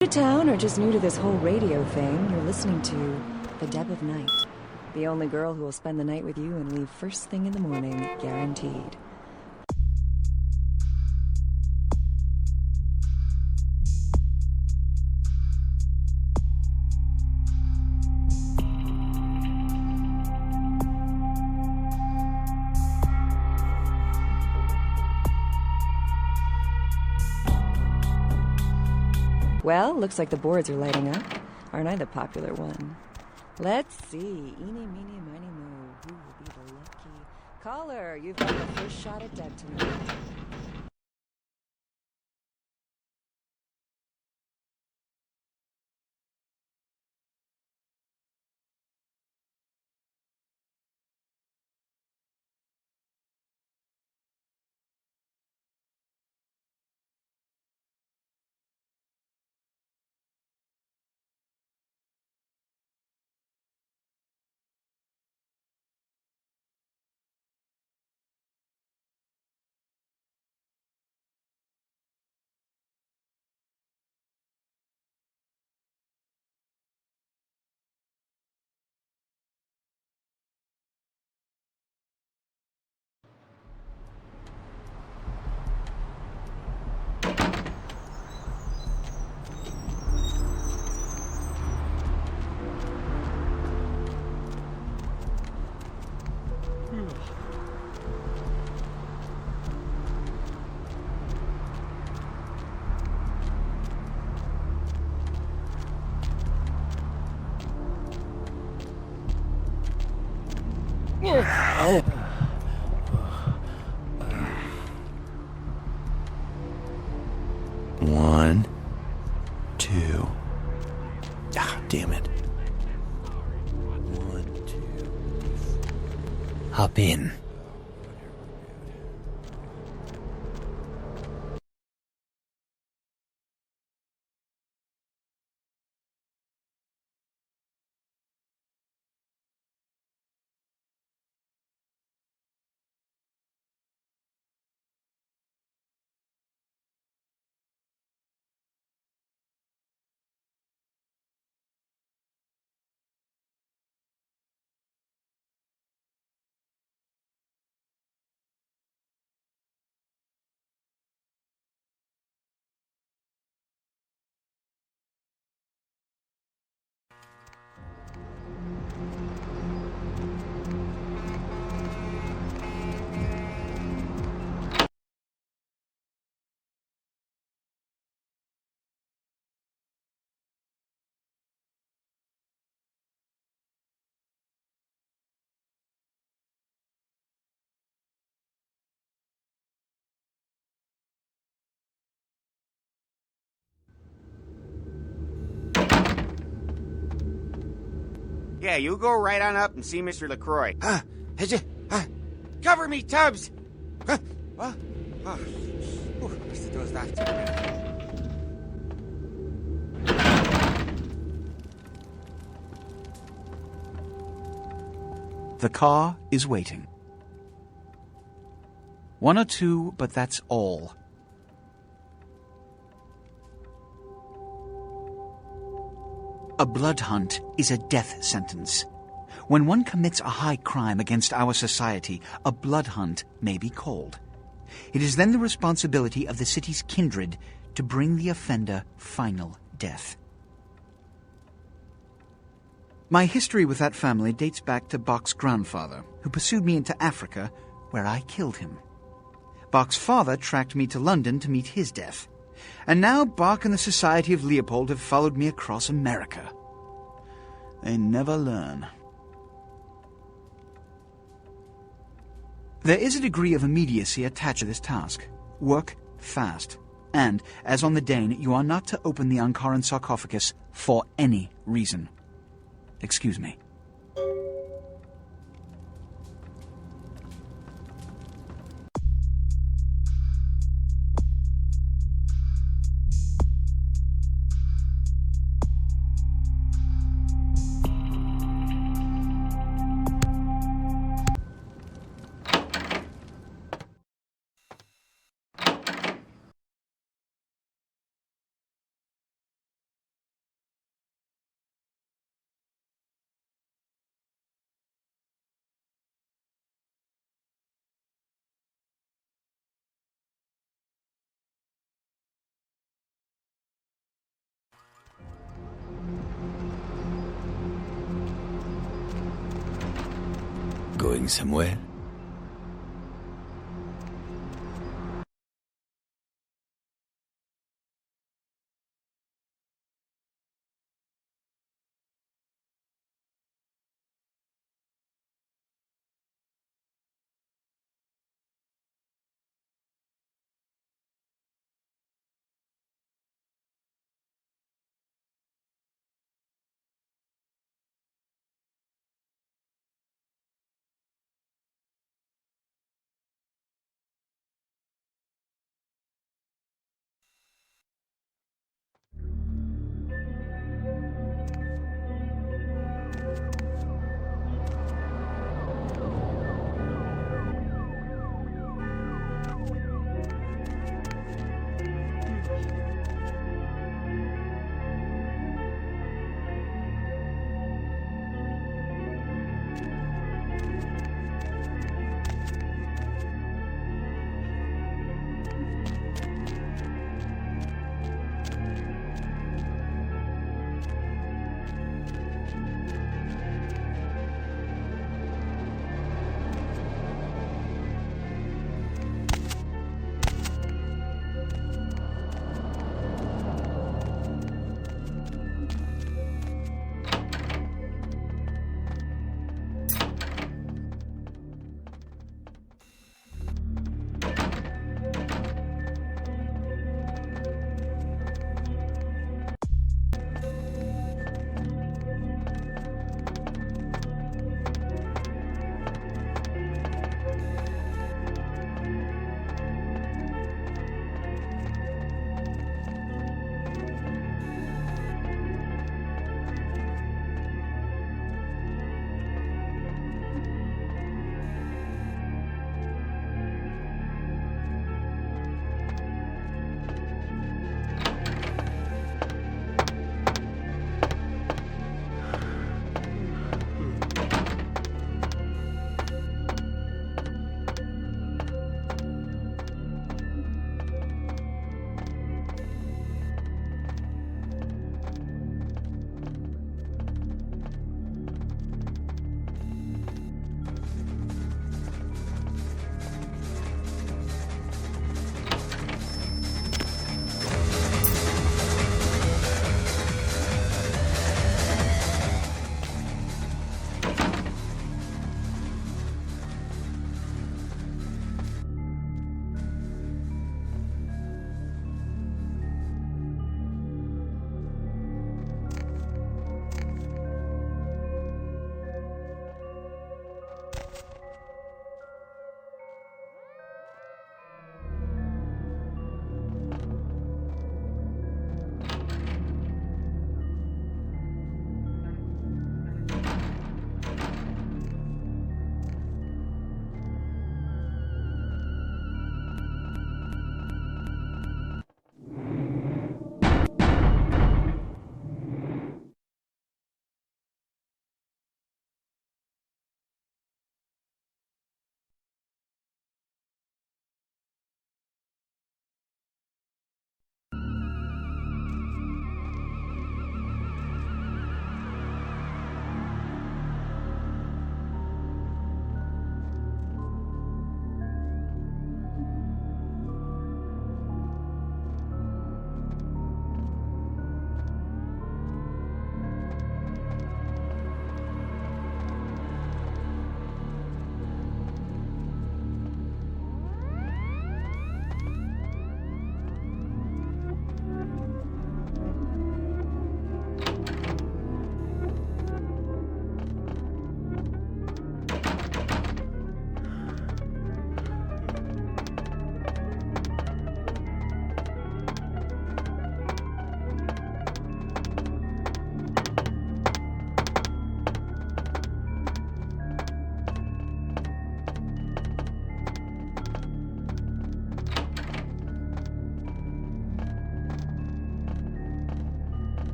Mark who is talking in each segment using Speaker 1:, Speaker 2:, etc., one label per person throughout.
Speaker 1: To town or just new to this whole radio thing, you're listening to The Deb of Night. The only girl who will spend the night with you and leave first thing in the morning, guaranteed. Well, looks like the boards are lighting up. Aren't I the popular one? Let's see. Eeny, meeny, miny, moe. Who will be the lucky caller? You've got the first shot at Deb tonight.
Speaker 2: One, two. Ah, damn it. One, two. Hop in.
Speaker 3: Yeah, you go right on up and see Mr. LaCroix. Cover me, Tubbs! What? Oh, what's the doors locked?
Speaker 4: The car is waiting. 1 or 2, but that's all. A blood hunt is a death sentence. When one commits a high crime against our society, a blood hunt may be called. It is then the responsibility of the city's kindred to bring the offender final death. My history with that family dates back to Bach's grandfather, who pursued me into Africa, where I killed him. Bach's father tracked me to London to meet his death. And now Bach and the Society of Leopold have followed me across America. They never learn. There is a degree of immediacy attached to this task. Work fast. And, as on the Dane, you are not to open the Ankaran sarcophagus for any reason. Excuse me.
Speaker 2: going somewhere?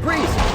Speaker 3: Freeze!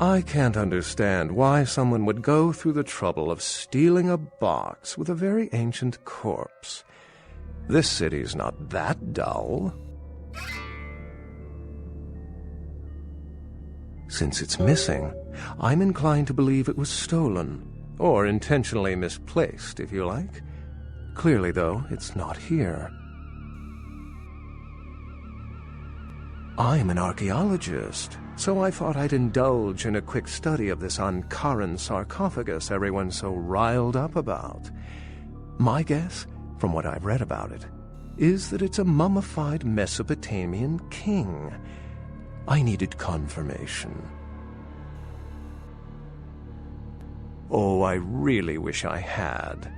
Speaker 5: I can't understand why someone would go through the trouble of stealing a box with a very ancient corpse. This city's not that dull. Since it's missing, I'm inclined to believe it was stolen, or intentionally misplaced, if you like. Clearly, though, it's not here. I'm an archaeologist, so I thought I'd indulge in a quick study of this Ankaran sarcophagus everyone's so riled up about. My guess, from what I've read about it, is that it's a mummified Mesopotamian king. I needed confirmation. Oh, I really wish I had.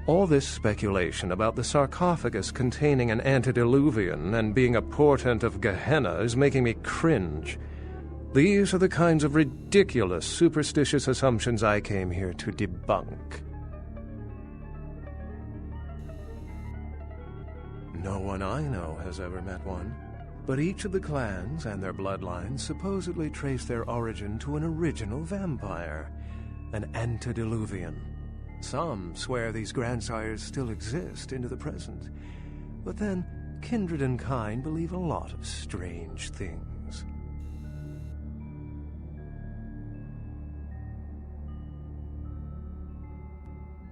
Speaker 5: All this speculation about the sarcophagus containing an antediluvian and being a portent of Gehenna is making me cringe. These are the kinds of ridiculous, superstitious assumptions I came here to debunk. No one I know has ever met one, but each of the clans and their bloodlines supposedly trace their origin to an original vampire, an antediluvian. Some swear these grandsires still exist into the present, but then kindred and kind believe a lot of strange things.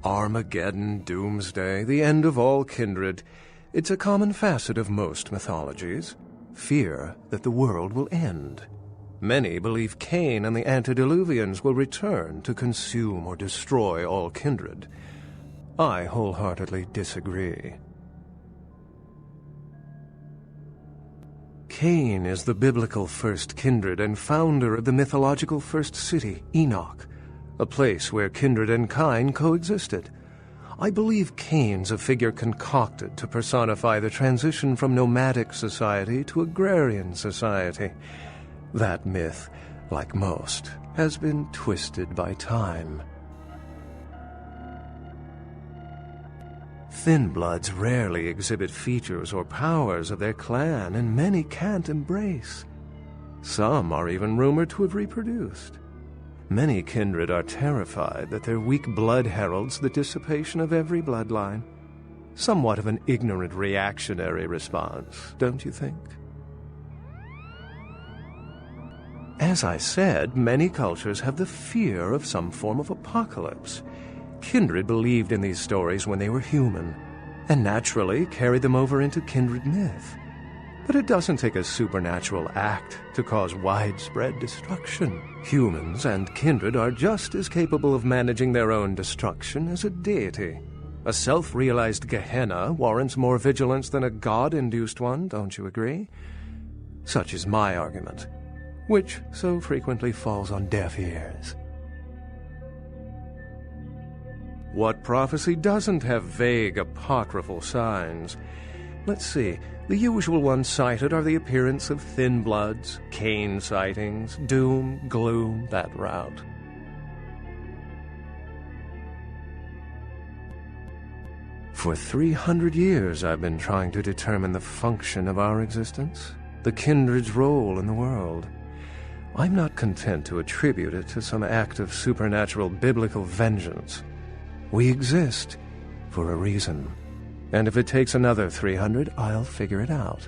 Speaker 5: Armageddon, doomsday, the end of all kindred. It's a common facet of most mythologies. Fear that the world will end. Many believe Cain and the antediluvians will return to consume or destroy all kindred. I wholeheartedly disagree. Cain is the biblical first kindred and founder of the mythological first city, Enoch, a place where kindred and kind coexisted. I believe Cain's a figure concocted to personify the transition from nomadic society to agrarian society. That myth, like most, has been twisted by time. Thin bloods rarely exhibit features or powers of their clan, and many can't embrace. Some are even rumored to have reproduced. Many kindred are terrified that their weak blood heralds the dissipation of every bloodline. Somewhat of an ignorant reactionary response, don't you think? As I said, many cultures have the fear of some form of apocalypse. Kindred believed in these stories when they were human, and naturally carried them over into kindred myth. But it doesn't take a supernatural act to cause widespread destruction. Humans and kindred are just as capable of managing their own destruction as a deity. A self-realized Gehenna warrants more vigilance than a god-induced one, don't you agree? Such is my argument, which so frequently falls on deaf ears. What prophecy doesn't have vague apocryphal signs? Let's see. The usual ones cited are the appearance of thin bloods, Cain sightings, doom, gloom, that route. For 300 years I've been trying to determine the function of our existence, the kindred's role in the world. I'm not content to attribute it to some act of supernatural biblical vengeance. We exist for a reason. And if it takes another 300, I'll figure it out.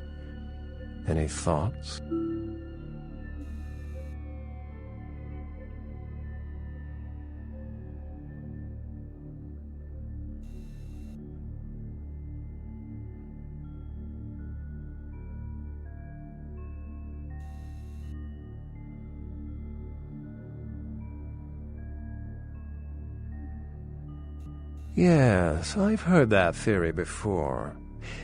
Speaker 5: Any thoughts? Yes, I've heard that theory before.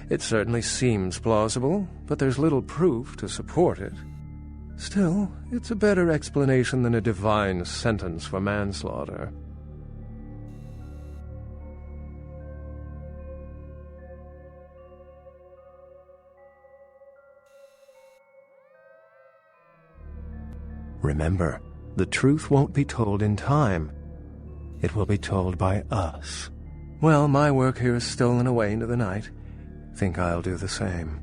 Speaker 5: It certainly seems plausible, but there's little proof to support it. Still, it's a better explanation than a divine sentence for manslaughter. Remember, the truth won't be told in time. It will be told by us. Well, my work here is stolen away into the night. Think I'll do the same.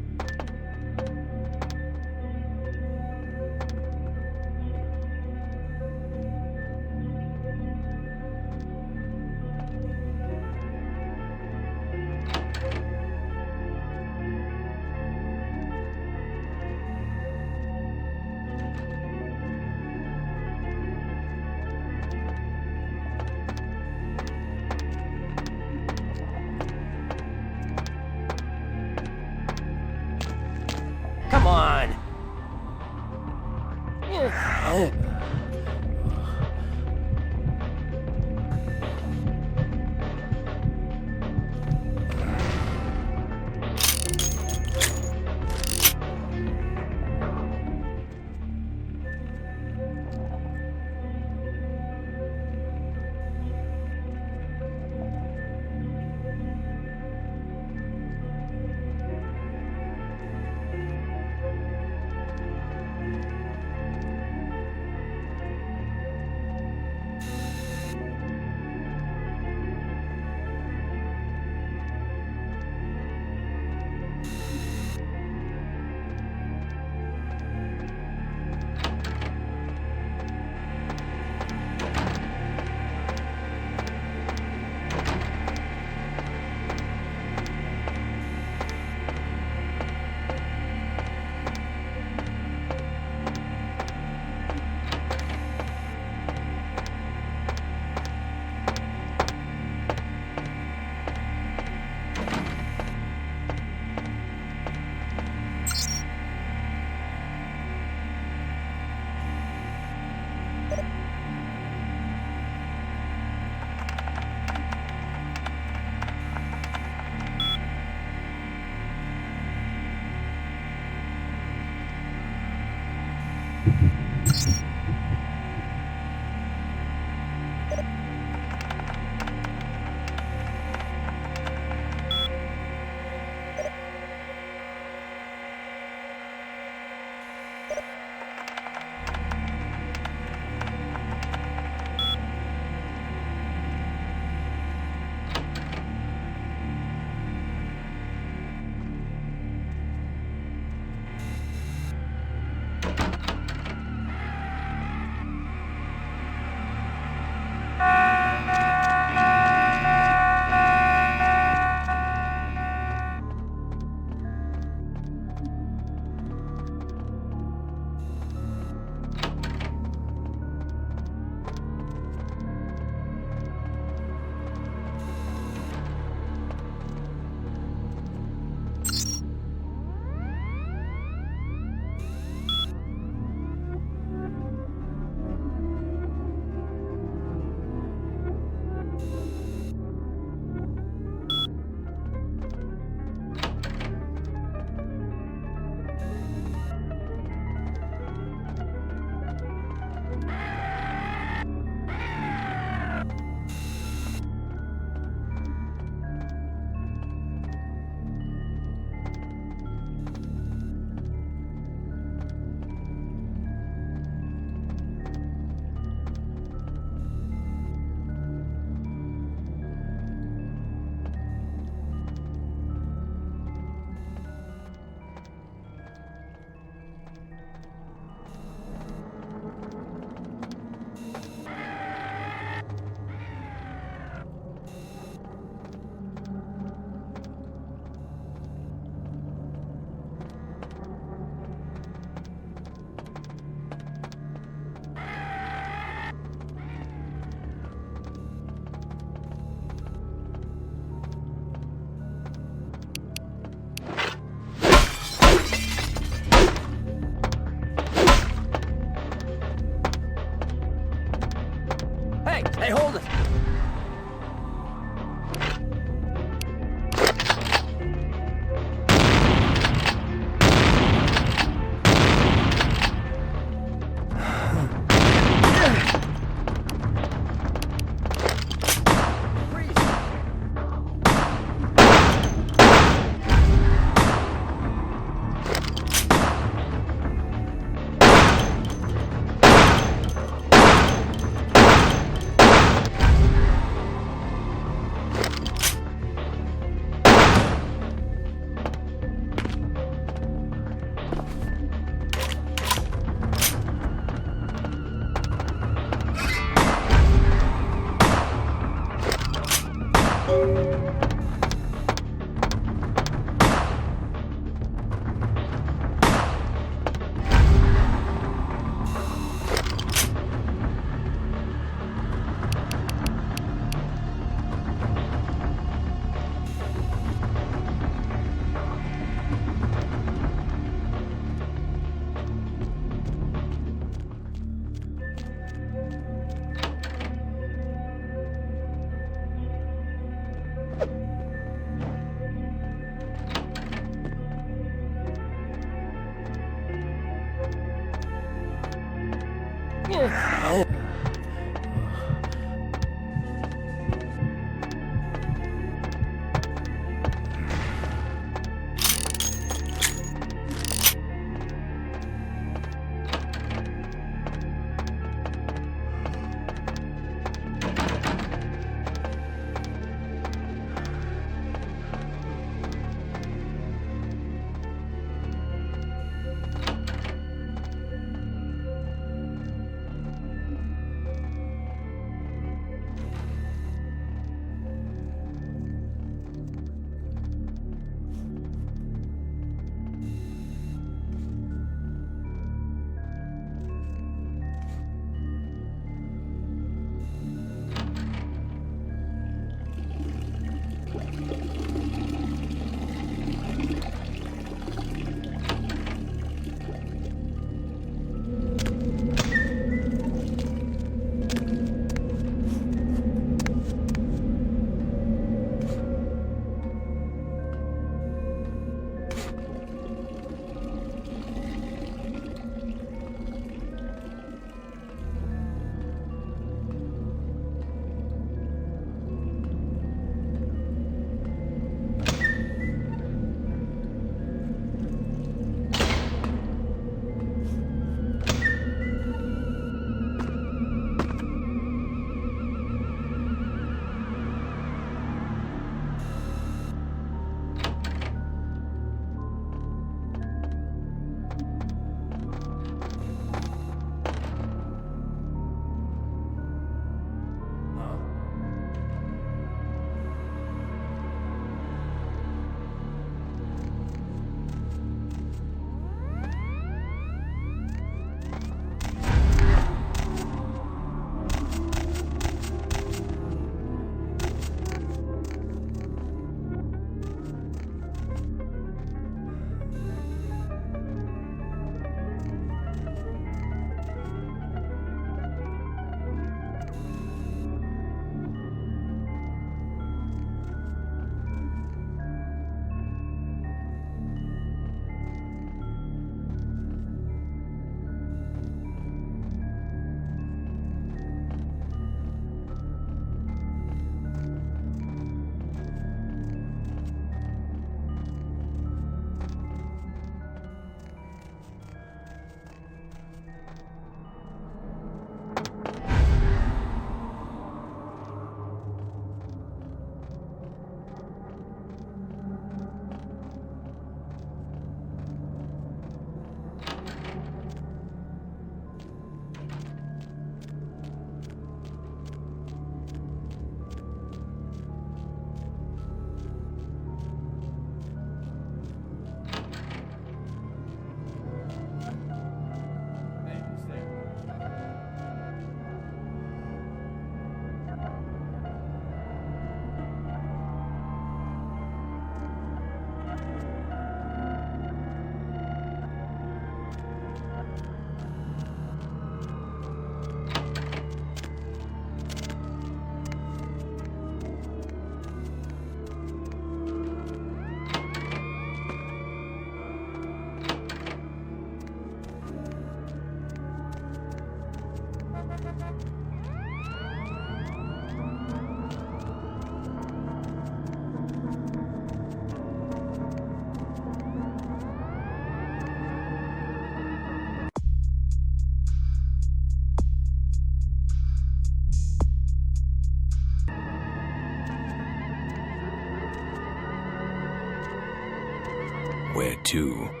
Speaker 2: somewhere, too.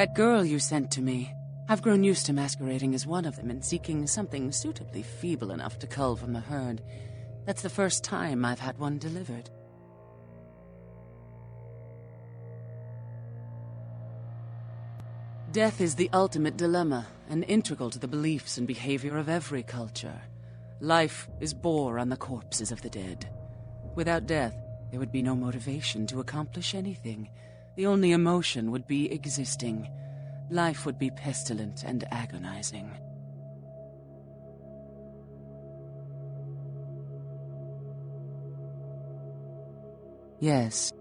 Speaker 6: That girl you sent to me. I've grown used to masquerading as one of them and seeking something suitably feeble enough to cull from the herd. That's the first time I've had one delivered. Death is the ultimate dilemma, and integral to the beliefs and behavior of every culture. Life is bore on the corpses of the dead. Without death, there would be no motivation to accomplish anything. The only emotion would be existing. Life would be pestilent and agonizing. Yes.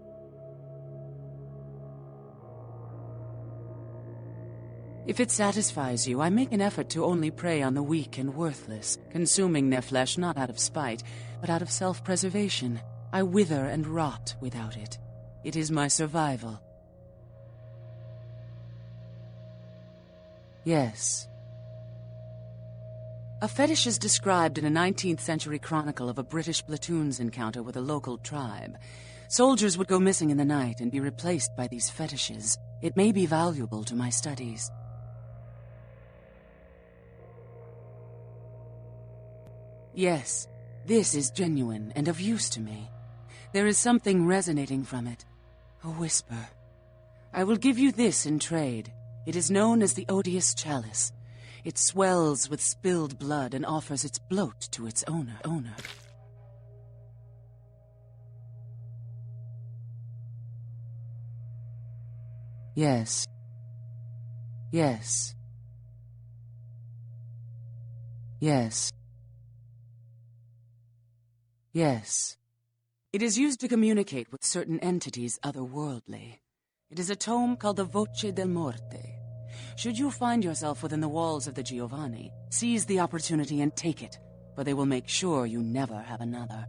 Speaker 6: If it satisfies you, I make an effort to only prey on the weak and worthless, consuming their flesh not out of spite, but out of self-preservation. I wither and rot without it. It is my survival. Yes. A fetish is described in a 19th century chronicle of a British platoon's encounter with a local tribe. Soldiers would go missing in the night and be replaced by these fetishes. It may be valuable to my studies. Yes, this is genuine and of use to me. There is something resonating from it. A whisper. I will give you this in trade. It is known as the odious chalice. It swells with spilled blood and offers its bloat to its owner. Yes. Yes. Yes. Yes. It is used to communicate with certain entities otherworldly. It is a tome called the Voce del Morte. Should you find yourself within the walls of the Giovanni, seize the opportunity and take it, for they will make sure you never have another.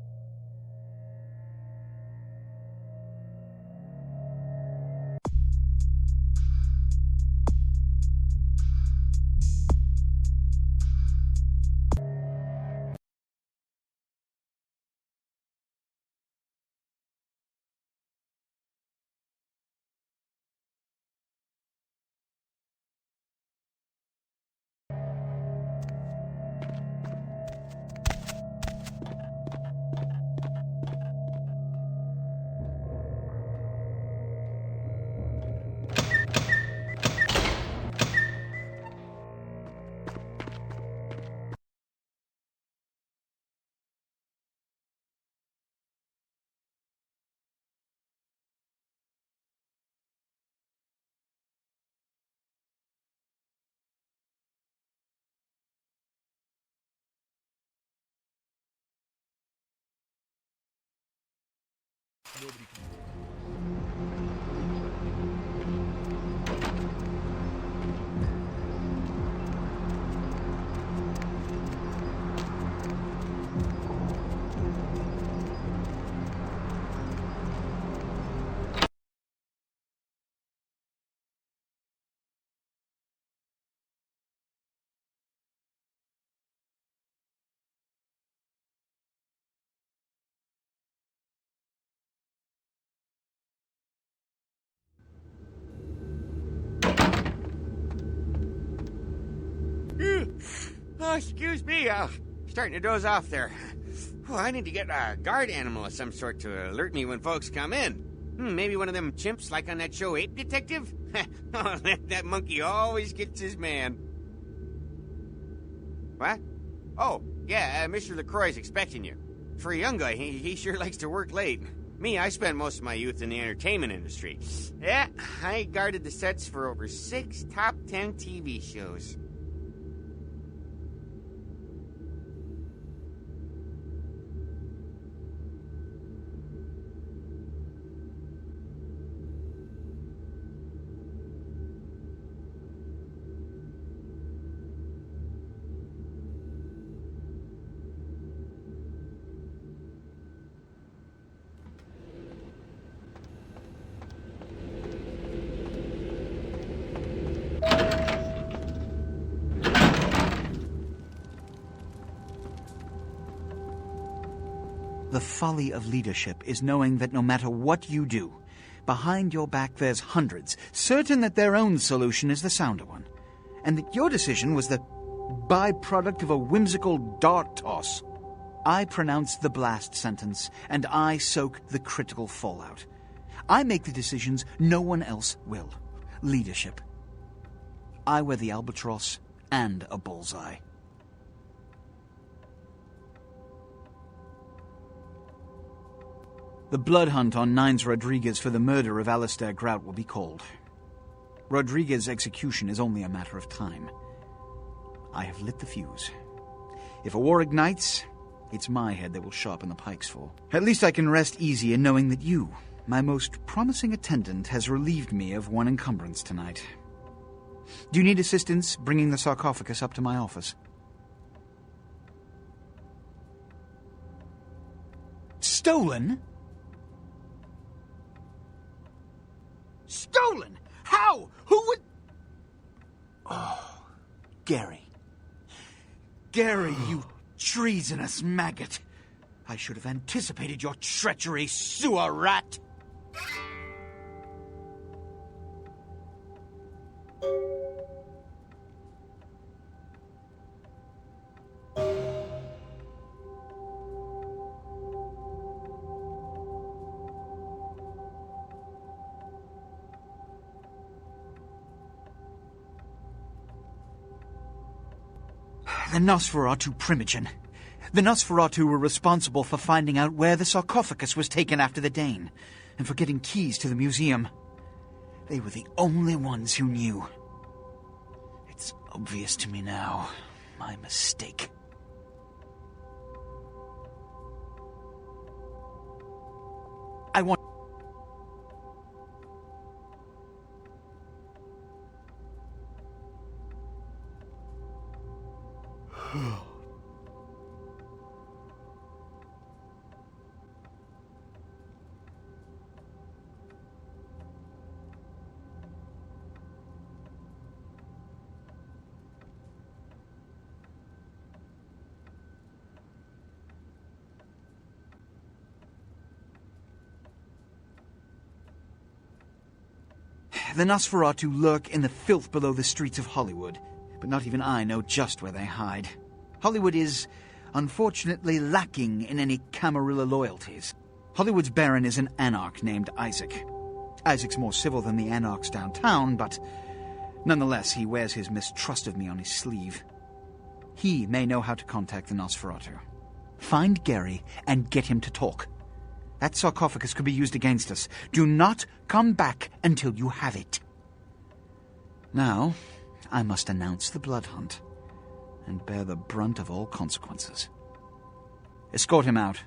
Speaker 3: Oh, excuse me. Starting to doze off there. Oh, I need to get a guard animal of some sort to alert me when folks come in. Maybe one of them chimps like on that show Ape Detective? Oh, that monkey always gets his man. What? Oh, yeah, Mr. LaCroix's expecting you. For a young guy, he sure likes to work late. Me, I spent most of my youth in the entertainment industry. Yeah, I guarded the sets for over 6 top 10 TV shows.
Speaker 4: The folly of leadership is knowing that no matter what you do, behind your back there's hundreds, certain that their own solution is the sounder one, and that your decision was the byproduct of a whimsical dart toss. I pronounce the blast sentence, and I soak the critical fallout. I make the decisions no one else will. Leadership. I wear the albatross and a bullseye. The blood hunt on Nines Rodriguez for the murder of Alistair Grout will be called. Rodriguez's execution is only a matter of time. I have lit the fuse. If a war ignites, it's my head they will sharpen the pikes for. At least I can rest easy in knowing that you, my most promising attendant, has relieved me of one encumbrance tonight. Do you need assistance bringing the sarcophagus up to my office? Stolen? Stolen? How? Who would... Oh, Gary. Gary, you treasonous maggot. I should have anticipated your treachery, sewer rat. The Nosferatu Primogen. The Nosferatu were responsible for finding out where the sarcophagus was taken after the Dane, and for getting keys to the museum. They were the only ones who knew. It's obvious to me now. My mistake. I want... The Nosferatu lurk in the filth below the streets of Hollywood, but not even I know just where they hide. Hollywood is, unfortunately, lacking in any Camarilla loyalties. Hollywood's baron is an anarch named Isaac. Isaac's more civil than the anarchs downtown, but nonetheless he wears his mistrust of me on his sleeve. He may know how to contact the Nosferatu. Find Gary and get him to talk. That sarcophagus could be used against us. Do not come back until you have it. Now, I must announce the blood hunt and bear the brunt of all consequences. Escort him out.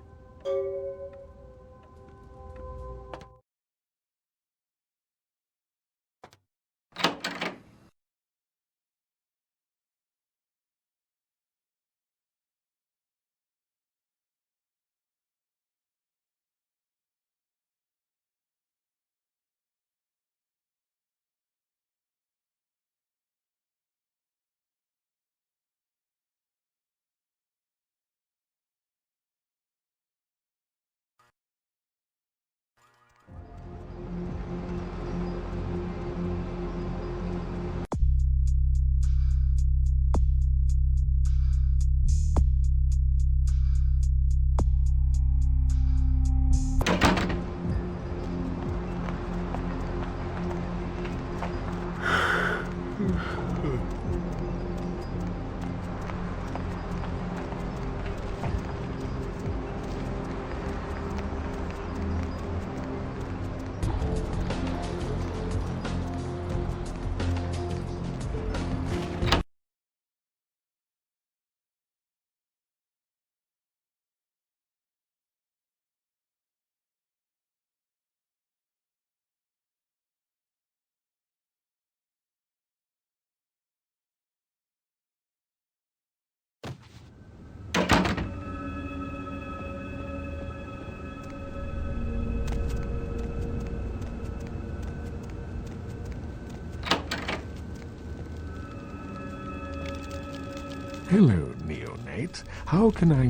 Speaker 5: Hello, neonate. How can I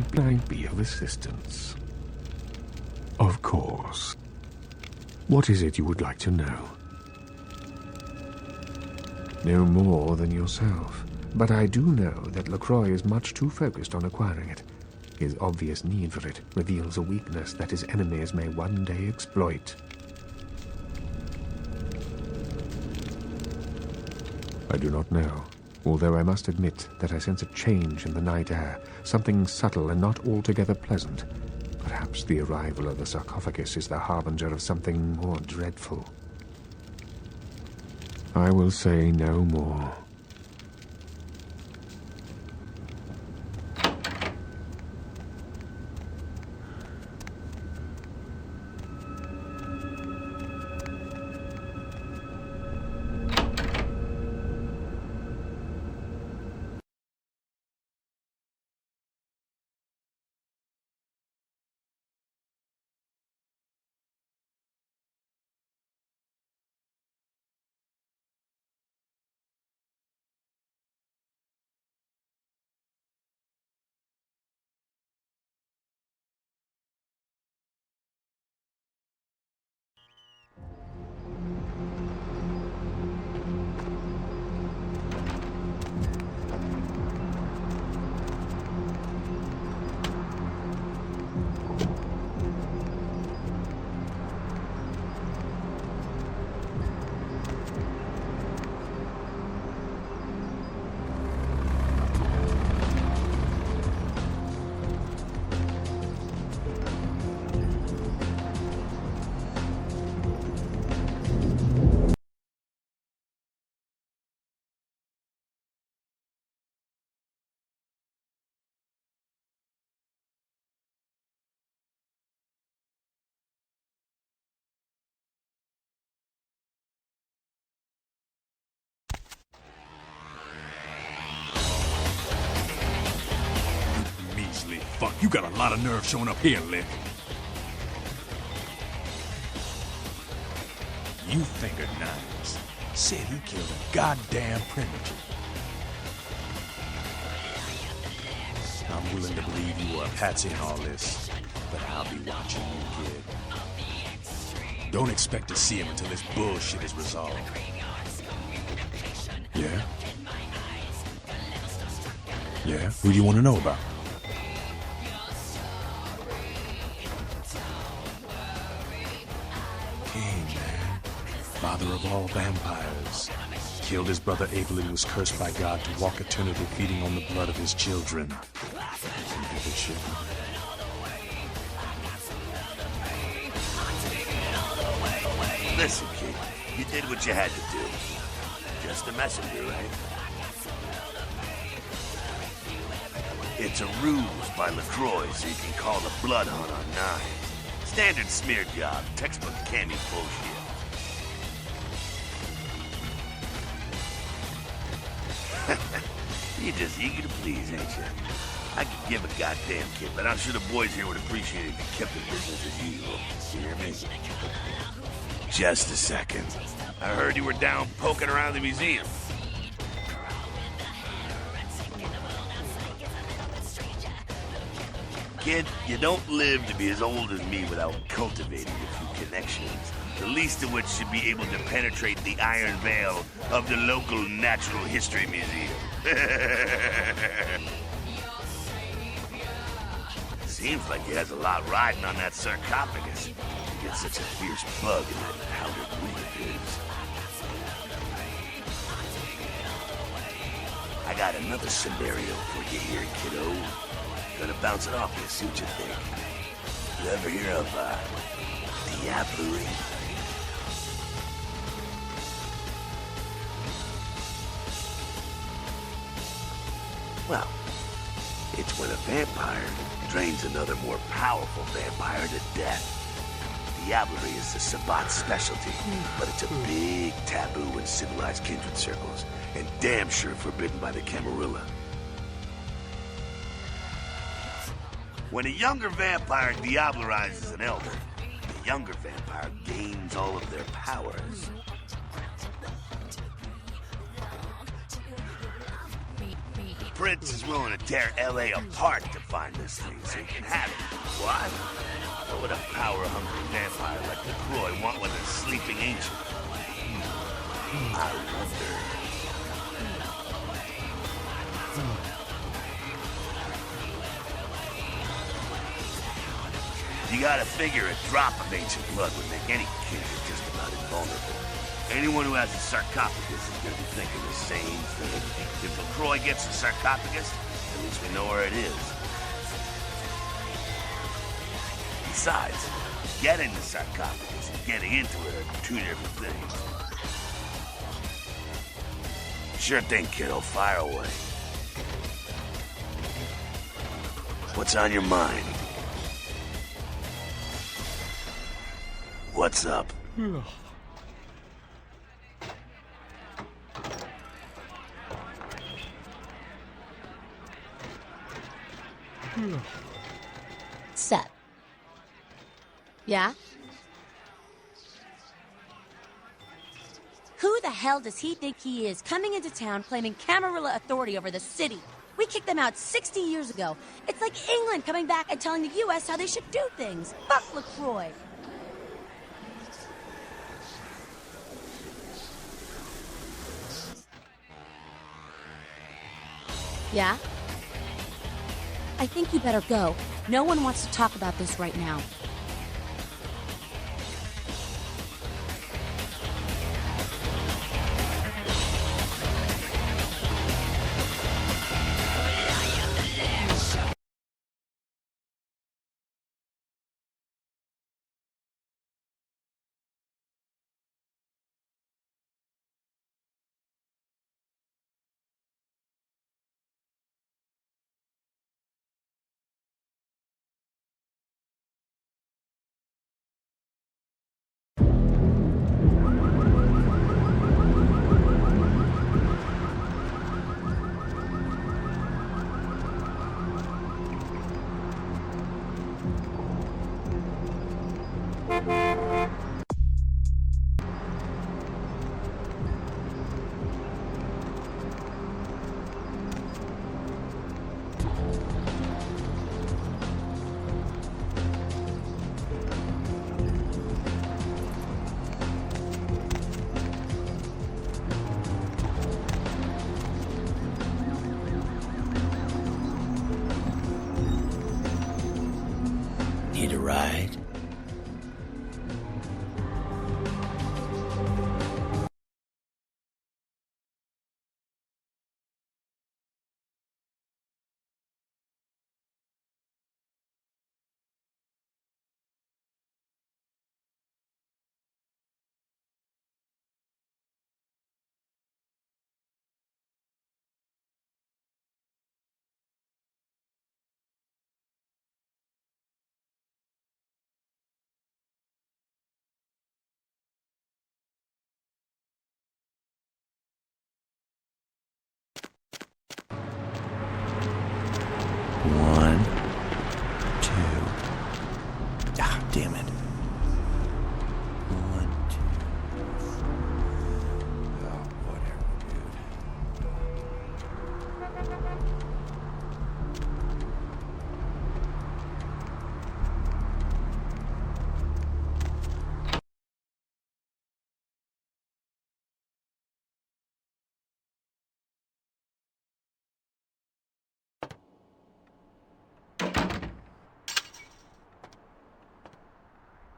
Speaker 5: be of assistance? Of course. What is it you would like to know? No more than yourself. But I do know that LaCroix is much too focused on acquiring it. His obvious need for it reveals a weakness that his enemies may one day exploit. I do not know, although I must admit that I sense a change in the night air, something subtle and not altogether pleasant. Perhaps the arrival of the sarcophagus is the harbinger of something more dreadful. I will say no more.
Speaker 7: Fuck, you got a lot of nerve showing up here, Lick. You fingered Nines. Said he killed a goddamn primitive. I'm willing to believe you were a patsy in all this, but I'll be watching you, kid. Don't expect to see him until this bullshit is resolved. Yeah? Yeah? Who do you want to know about? Father of all vampires, killed his brother Abel and was cursed by God to walk eternity feeding on the blood of his children.
Speaker 8: Listen, kid, you did what you had to do. Just a messenger, right? It's a ruse by LaCroix so you can call the blood hunt on 9. Standard smear job, textbook candy bullshit. You're just eager to please, ain't you? I could give a goddamn kid, but I'm sure the boys here would appreciate it if you kept the business as usual. You hear me? Just a second. I heard you were down poking around the museum. Kid, you don't live to be as old as me without cultivating a few connections. The least of which should be able to penetrate the iron veil of the local Natural History Museum. Seems like he has a lot riding on that sarcophagus. He gets such a fierce bug in that powdered wing of his. I got another scenario for you here, kiddo. Gonna bounce it off you, see what you think. You ever hear of, diablerie? Well, it's when a vampire drains another more powerful vampire to death. Diablerie is the Sabbat's specialty, but it's a big taboo in civilized kindred circles, and damn sure forbidden by the Camarilla. When a younger vampire diablerizes an elder, the younger vampire gains all of their powers. Prince is willing to tear L.A. apart to find this thing so he can have it. What? What would a power-hungry vampire like LaCroix want with a sleeping ancient? I wonder. You gotta figure a drop of ancient blood would make any kindred just about invulnerable. Anyone who has a sarcophagus is gonna be thinking the same thing. If LaCroix gets a sarcophagus, at least we know where it is. Besides, getting the sarcophagus and getting into it are two different things. Sure thing, kiddo. Fire away. What's on your mind? What's up?
Speaker 9: Sup? Yeah? Who the hell does he think he is, coming into town claiming Camarilla authority over the city? We kicked them out 60 years ago. It's like England coming back and telling the U.S. how they should do things. Fuck LaCroix. Yeah? I think you better go. No one wants to talk about this right now.
Speaker 2: Need a ride? One, two. Ah, damn it. One, two. Oh, whatever,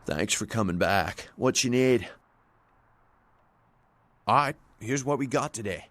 Speaker 2: Thanks for coming back. What you need? All right, here's what we got today.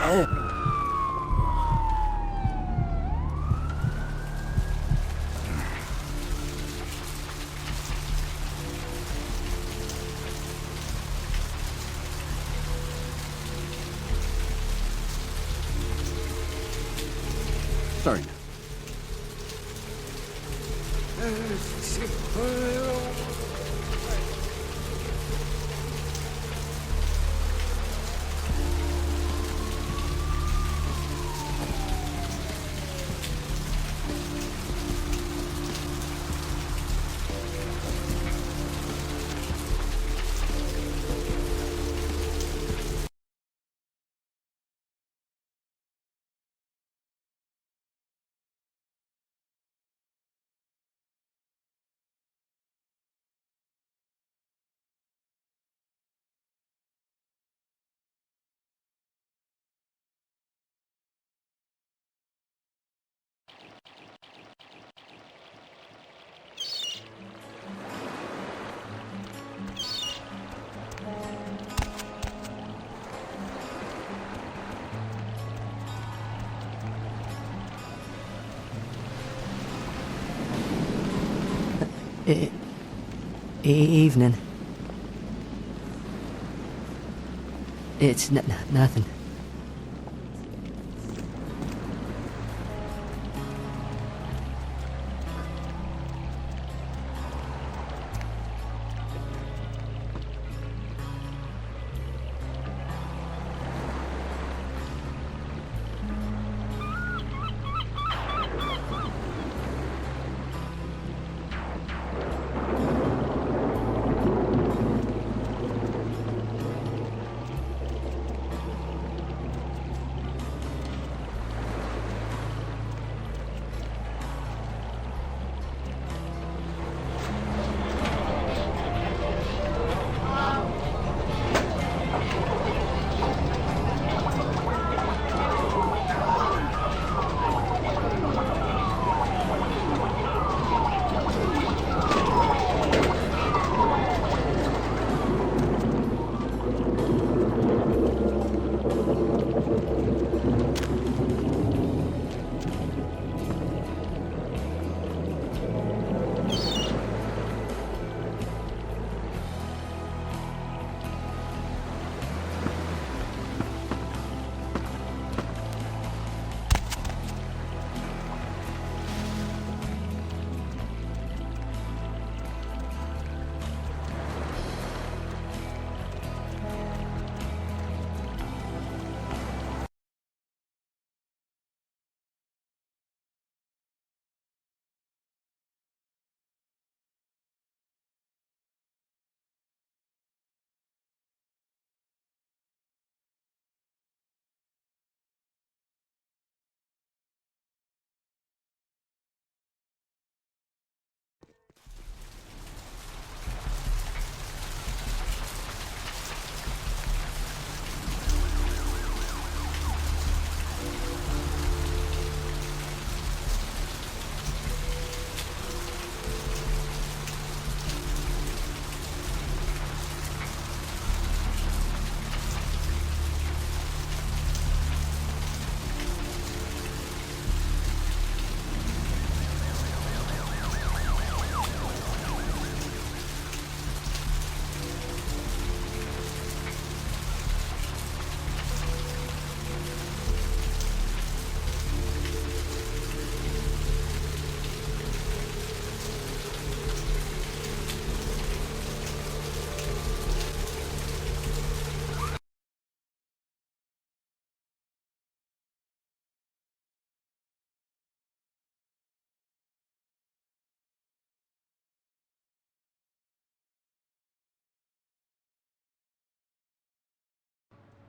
Speaker 2: Sorry.
Speaker 10: Evening. It's nothing.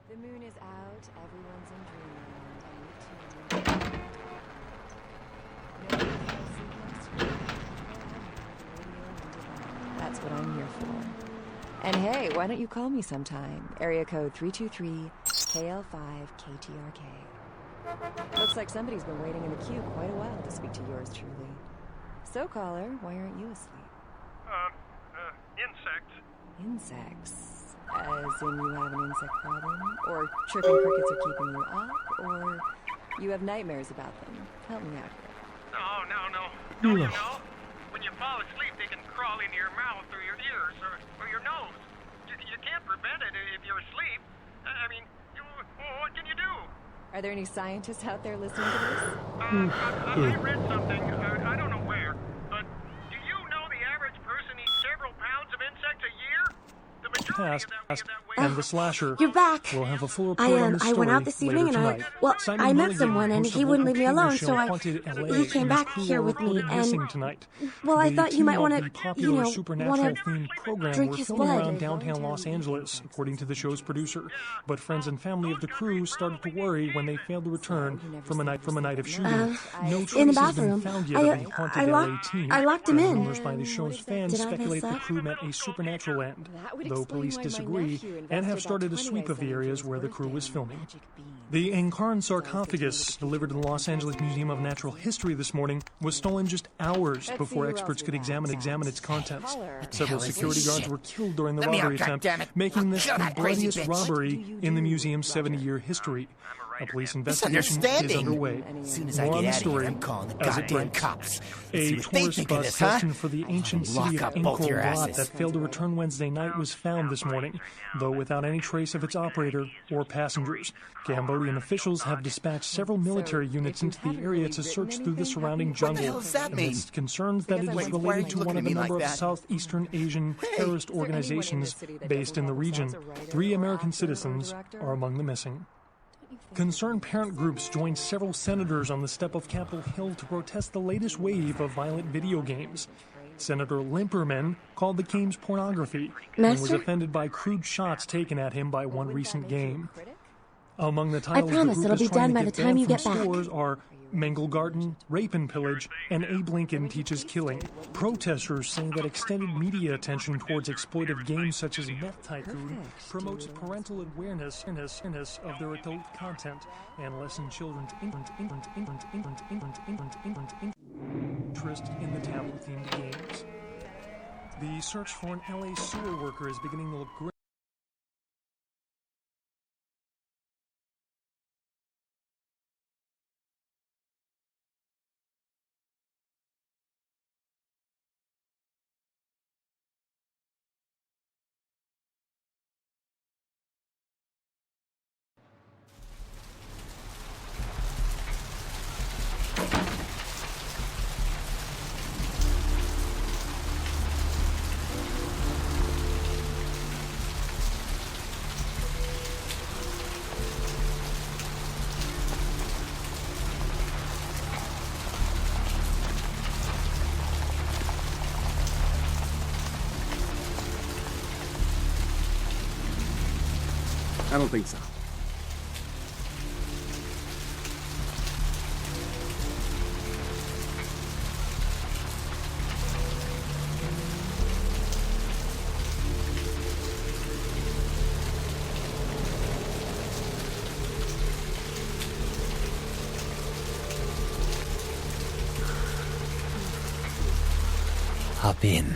Speaker 1: The moon is out, everyone's in dreamland, and we tune in. That's what I'm here for. And hey, why don't you call me sometime? Area code 323-KL5-KTRK. Looks like somebody's been waiting in the queue quite a while to speak to yours truly. So, caller, why aren't you asleep?
Speaker 5: Insects.
Speaker 1: Insects. As in you have an insect problem? Or chirping crickets are keeping you up? Or you have nightmares about them? Help me out here.
Speaker 11: No. Don't you know? When you fall asleep, they can crawl into your mouth or your ears or your nose. You can't prevent it if you're asleep. What can you do?
Speaker 1: Are there any scientists out there listening to this?
Speaker 11: I read something, I don't know where, but do you know the average person eats several pounds of insects a year? The majority of that weight...
Speaker 12: And the slasher.
Speaker 13: You're back.
Speaker 12: We'll have a full report on the story.
Speaker 13: I went out this evening
Speaker 12: tonight.
Speaker 13: I met someone and he wouldn't leave me alone, so he came back
Speaker 12: crew
Speaker 13: here with me and
Speaker 12: tonight.
Speaker 13: Well, I thought you might want to,
Speaker 12: popular supernatural themed program
Speaker 13: drink
Speaker 12: we're
Speaker 13: his
Speaker 12: filming
Speaker 13: blood.
Speaker 12: around downtown Los Angeles, according to the show's producer. But friends and family of the crew started to worry when they failed to return from a night of shooting. No traces
Speaker 13: in the
Speaker 12: have been
Speaker 13: bathroom.
Speaker 12: found yet of the haunted LA teen.
Speaker 13: I locked him in.
Speaker 12: Rumors by the show's fans
Speaker 13: Did I
Speaker 12: speculate
Speaker 13: mess
Speaker 12: the
Speaker 13: up?
Speaker 12: crew met a supernatural end,
Speaker 1: would
Speaker 12: though
Speaker 1: explain
Speaker 12: police
Speaker 1: why my
Speaker 12: disagree
Speaker 1: nephew
Speaker 12: and have
Speaker 1: invested
Speaker 12: started a
Speaker 1: about
Speaker 12: sweep
Speaker 1: 20
Speaker 12: of the areas where the crew was
Speaker 1: birthday
Speaker 12: filming.
Speaker 1: magic bean.
Speaker 12: The Encarn sarcophagus, delivered to the Los Angeles Museum of Natural History this morning, was stolen just hours
Speaker 1: Let's
Speaker 12: before
Speaker 1: see who
Speaker 12: experts
Speaker 1: else
Speaker 12: could
Speaker 1: we got.
Speaker 12: examine its contents.
Speaker 1: Caller.
Speaker 12: Several
Speaker 10: hell is
Speaker 12: security
Speaker 10: this
Speaker 12: guards
Speaker 10: shit?
Speaker 12: were killed during the
Speaker 10: Let me out,
Speaker 12: robbery attempt,
Speaker 10: goddammit.
Speaker 12: making this
Speaker 10: Kill
Speaker 12: the
Speaker 10: that crazy
Speaker 12: bloodiest
Speaker 10: bitch.
Speaker 12: robbery in the museum's 70-year history. A police investigation is
Speaker 10: Misunderstanding.
Speaker 12: underway.
Speaker 10: As soon as I
Speaker 12: More on
Speaker 10: get
Speaker 12: the
Speaker 10: out of here,
Speaker 12: story
Speaker 10: I'm calling the
Speaker 12: as it
Speaker 10: goddamn
Speaker 12: breaks.
Speaker 10: cops.
Speaker 12: A
Speaker 10: See what they
Speaker 12: tourist
Speaker 10: think of
Speaker 12: bus
Speaker 10: this, huh?
Speaker 12: destined for the ancient
Speaker 10: Lock
Speaker 12: city of
Speaker 10: up both your
Speaker 12: encontrou
Speaker 10: asses.
Speaker 12: that failed to return Wednesday night was found this morning, though without any trace of its operator or passengers. Cambodian officials have dispatched several military units into the area to search through the surrounding jungle
Speaker 10: hell does that mean?
Speaker 12: amidst concerns that it
Speaker 1: Because
Speaker 12: is
Speaker 1: I-
Speaker 10: why are
Speaker 12: related
Speaker 10: you
Speaker 12: to one
Speaker 10: looking
Speaker 12: of
Speaker 10: at
Speaker 12: a
Speaker 10: me
Speaker 12: number
Speaker 10: like
Speaker 12: of
Speaker 10: that?
Speaker 12: Southeastern Asian terrorist
Speaker 1: anyone in
Speaker 12: organizations
Speaker 1: this city that
Speaker 12: based
Speaker 1: doesn't
Speaker 12: in the
Speaker 1: have a
Speaker 12: region.
Speaker 1: sponsor writer
Speaker 12: 3
Speaker 1: or
Speaker 12: American
Speaker 1: actor or
Speaker 12: citizens
Speaker 1: director?
Speaker 12: are among the missing. Concerned parent groups joined several senators on the step of Capitol Hill to protest the latest wave of violent video games. Senator Limperman called the games pornography and was
Speaker 13: Master?
Speaker 12: offended by crude shots taken at him by one recent game. Among the titles
Speaker 13: promise
Speaker 12: the group
Speaker 13: it'll
Speaker 12: is
Speaker 13: be
Speaker 12: trying
Speaker 13: done
Speaker 12: to
Speaker 13: by
Speaker 12: get
Speaker 13: the time
Speaker 12: banned
Speaker 13: you
Speaker 12: from
Speaker 13: get back.
Speaker 12: stores are Mangle Garden, Rape and Pillage, and Abe Lincoln Teaches Killing. Protesters say that extended media attention towards exploitive games such as Meth Tycoon promotes parental awareness of their adult content and lessens children's interest in the tablet-themed games. The search for an LA sewer worker is beginning to look grim.
Speaker 14: I don't think so.
Speaker 10: Hop in.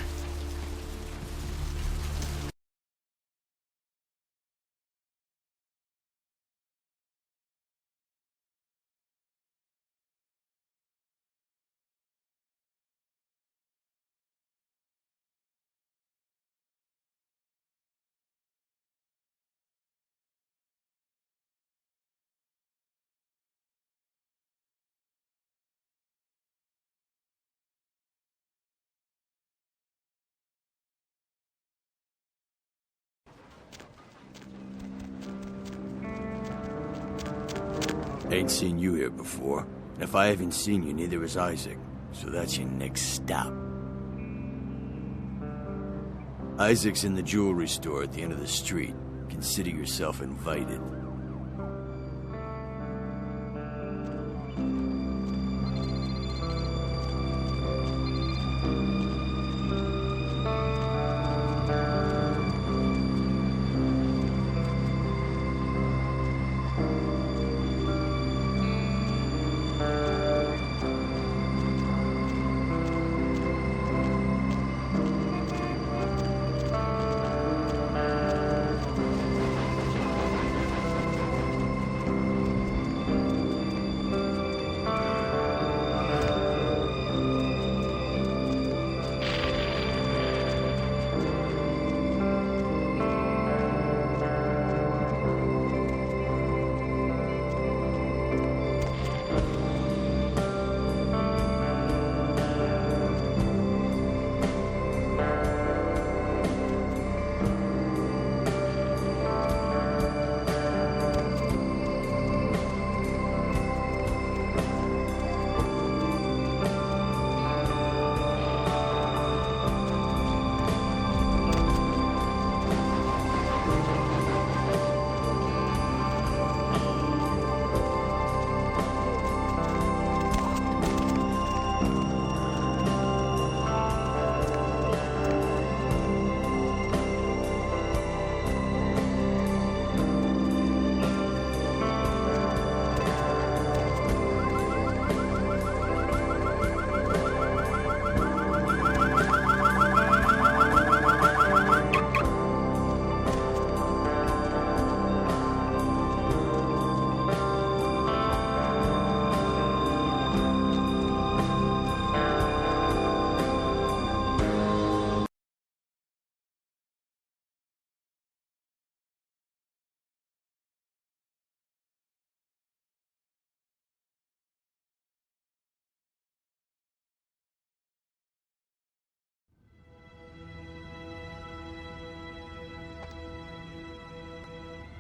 Speaker 8: Ain't seen you here before. And if I haven't seen you, neither has Isaac. So that's your next stop. Isaac's in the jewelry store at the end of the street. Consider yourself invited.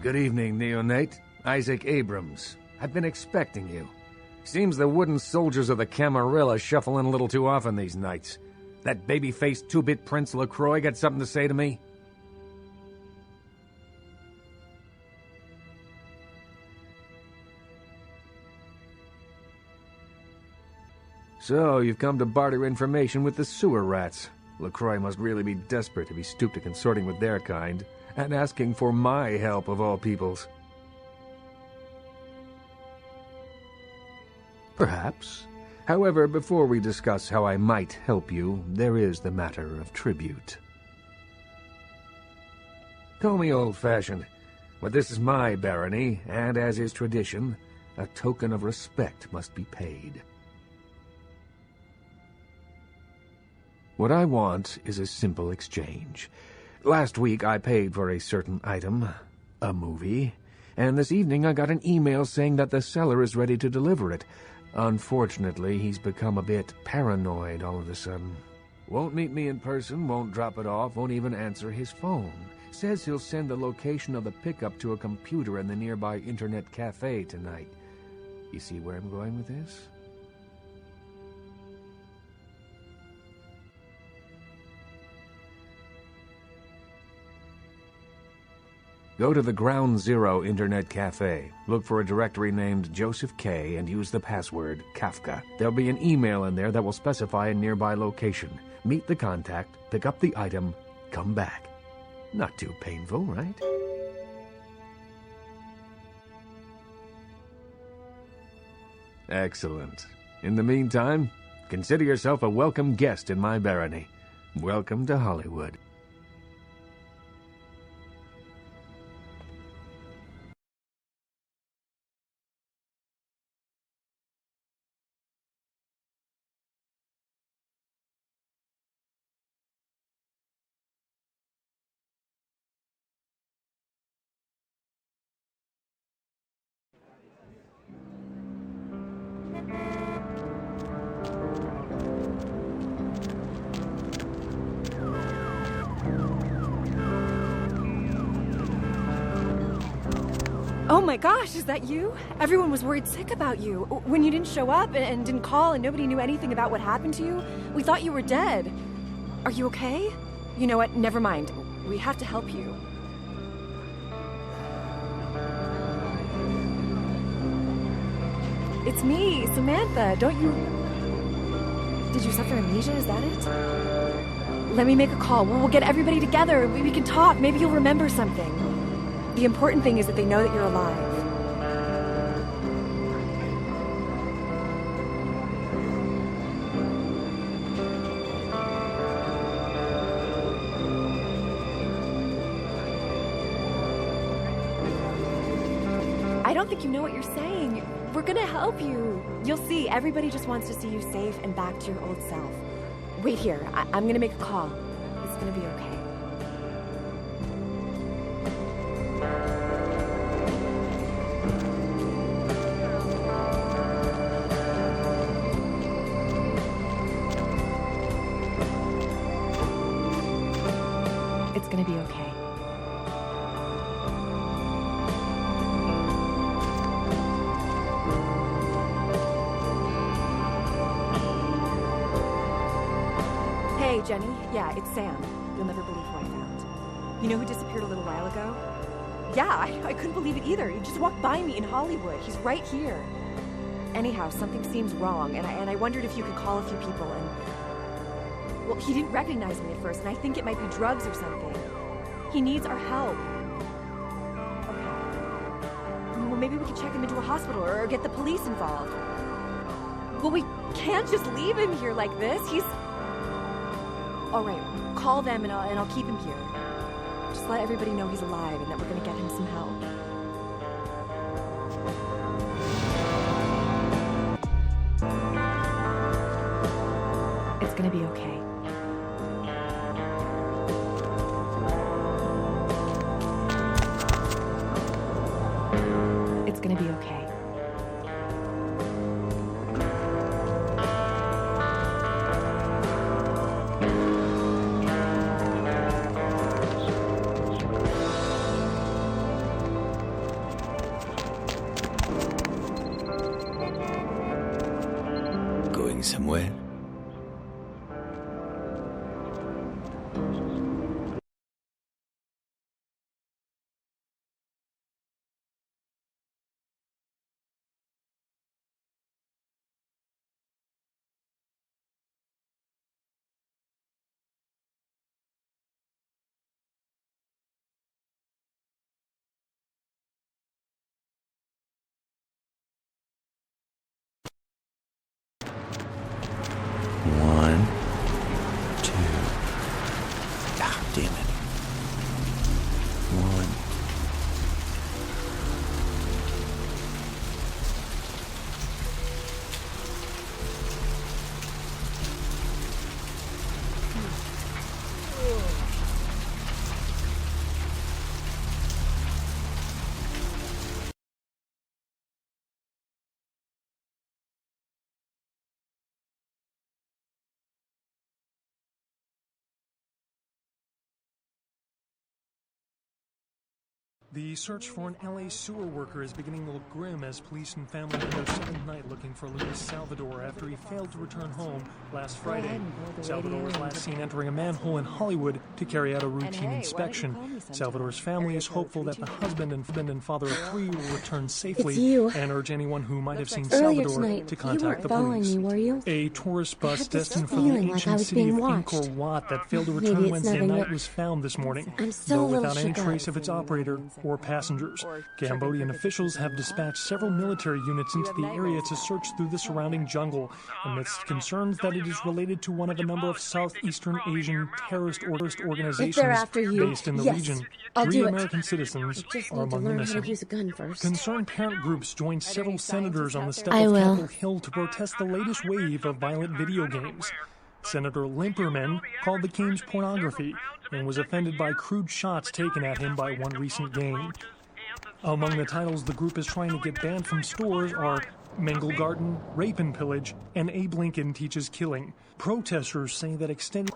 Speaker 5: Good evening, Neonate. Isaac Abrams. I've been expecting you. Seems the wooden soldiers of the Camarilla shuffle in a little too often these nights. That baby-faced two-bit Prince LaCroix got something to say to me? So, you've come to barter information with the sewer rats. LaCroix must really be desperate if he stooped to consorting with their kind, and asking for my help of all peoples. Perhaps. However, before we discuss how I might help you, there is the matter of tribute. Call me old-fashioned, but this is my barony, and as is tradition, a token of respect must be paid. What I want is a simple exchange. Last week I paid for a certain item, a movie, and this evening I got an email saying that the seller is ready to deliver it. Unfortunately, he's become a bit paranoid all of a sudden. Won't meet me in person, won't drop it off, won't even answer his phone. Says he'll send the location of the pickup to a computer in the nearby internet cafe tonight. You see where I'm going with this? Go to the Ground Zero Internet Cafe. Look for a directory named Joseph K. and use the password Kafka. There'll be an email in there that will specify a nearby location. Meet the contact, pick up the item, come back. Not too painful, right? Excellent. In the meantime, consider yourself a welcome guest in my barony. Welcome to Hollywood.
Speaker 1: Oh my gosh, is that you? Everyone was worried sick about you. When you didn't show up and didn't call and nobody knew anything about what happened to you, we thought you were dead. Are you okay? You know what? Never mind. We have to help you. It's me, Samantha. Don't you... Did you suffer amnesia? Is that it? Let me make a call. We'll get everybody together. We can talk. Maybe you'll remember something. The important thing is that they know that you're alive. I don't think you know what you're saying. We're gonna help you. You'll see, everybody just wants to see you safe and back to your old self. Wait here, I'm gonna make a call. It's gonna be okay. It's gonna be okay. Hey, Jenny. Yeah, it's Sam. You'll never believe who I found. You know who disappeared a little while ago? Yeah, I couldn't believe it either. He just walked by me in Hollywood. He's right here. Anyhow, something seems wrong, and I wondered if you could call a few people and... Well, he didn't recognize me at first, and I think it might be drugs or something. He needs our help. Okay. Well, maybe we could check him into a hospital or get the police involved. Well, we can't just leave him here like this. He's... All right, call them and I'll keep him here. Just let everybody know he's alive and that we're gonna get him some help. It's gonna be okay. It's gonna be okay.
Speaker 10: me somewhere?
Speaker 2: Damn it. 1.
Speaker 12: The search for an LA sewer worker is beginning to look grim as police and family in their seventh night looking for Luis Salvador after he failed to return home last Friday. Salvador was last seen entering a manhole in Hollywood to carry out a routine inspection. Salvador's family is hopeful that the husband and father of 3 will return safely and urge anyone who might have seen Salvador to contact the police.
Speaker 13: Me, were you?
Speaker 12: A tourist bus destined for the ancient city of Angkor Wat that failed to return Wednesday night was found this morning, though without any trace of its operator or passengers. Cambodian officials have dispatched several military units into the area to search through the surrounding jungle, amidst concerns that it is related to one of a number of Southeastern Asian terrorist organizations based in the region. 3 American citizens are among the missing. Concerned parent groups joined several senators on the step of Capitol Hill to protest the latest wave of violent video games. Senator Limperman called the games pornography and was offended by crude shots taken at him by one recent game. Among the titles the group is trying to get banned from stores are Mengele Garden, Rape and Pillage, and Abe Lincoln Teaches Killing. Protesters say that extended